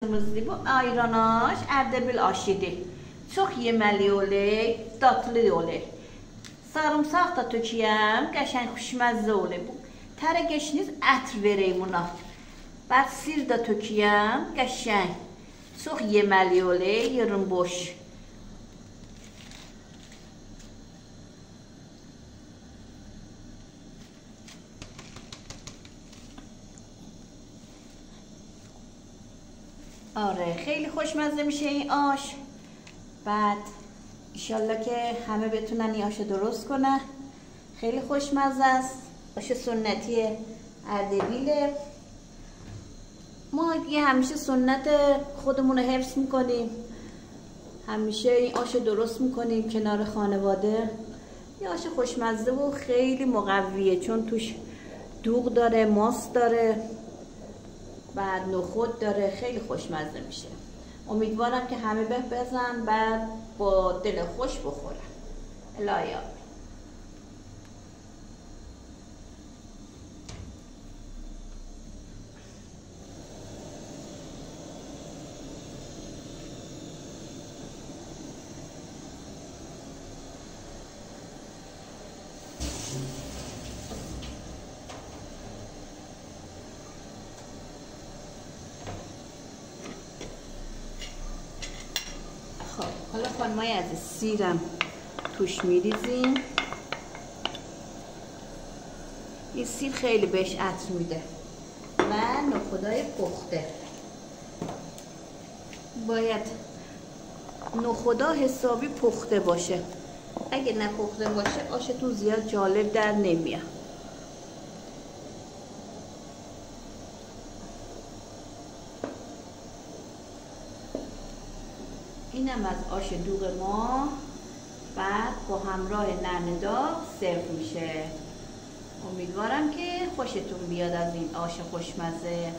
Bu ayran Ərdəbil aşidir. Çox yeməli olur, dadlı olur. Sarımsaq da töküyəm, qəşəng xoşməzə olur. Tərə geçiniz, ətr vereyim buna. Bəs sir də töküyəm, qəşəng. Çox yeməli olur, yarım boş. آره خیلی خوشمزه میشه این آش. بعد انشالله که همه بتونن این آش درست کنن. خیلی خوشمزه است. آش سنتی اردبیله. ما دیگه همیشه سنت خودمون رو حفظ میکنیم. همیشه این آش درست میکنیم کنار خانواده. یه آش خوشمزه و خیلی مقویه چون توش دوغ داره، ماست داره، بعد نخود داره، خیلی خوشمزه میشه. امیدوارم که همه بپزن بعد با دل خوش بخورن. الهی حالا خانمای عزیز سیرم توش میریزیم. این سیر خیلی بهش عطر میده و نخودای پخته. باید نخودا حسابی پخته باشه. اگه نپخته باشه آشتون زیاد جالب در نمیاد. اینم از آش دوغ ما. بعد با همراه نعنا داغ سرو میشه. امیدوارم که خوشتون بیاد از این آش خوشمزه.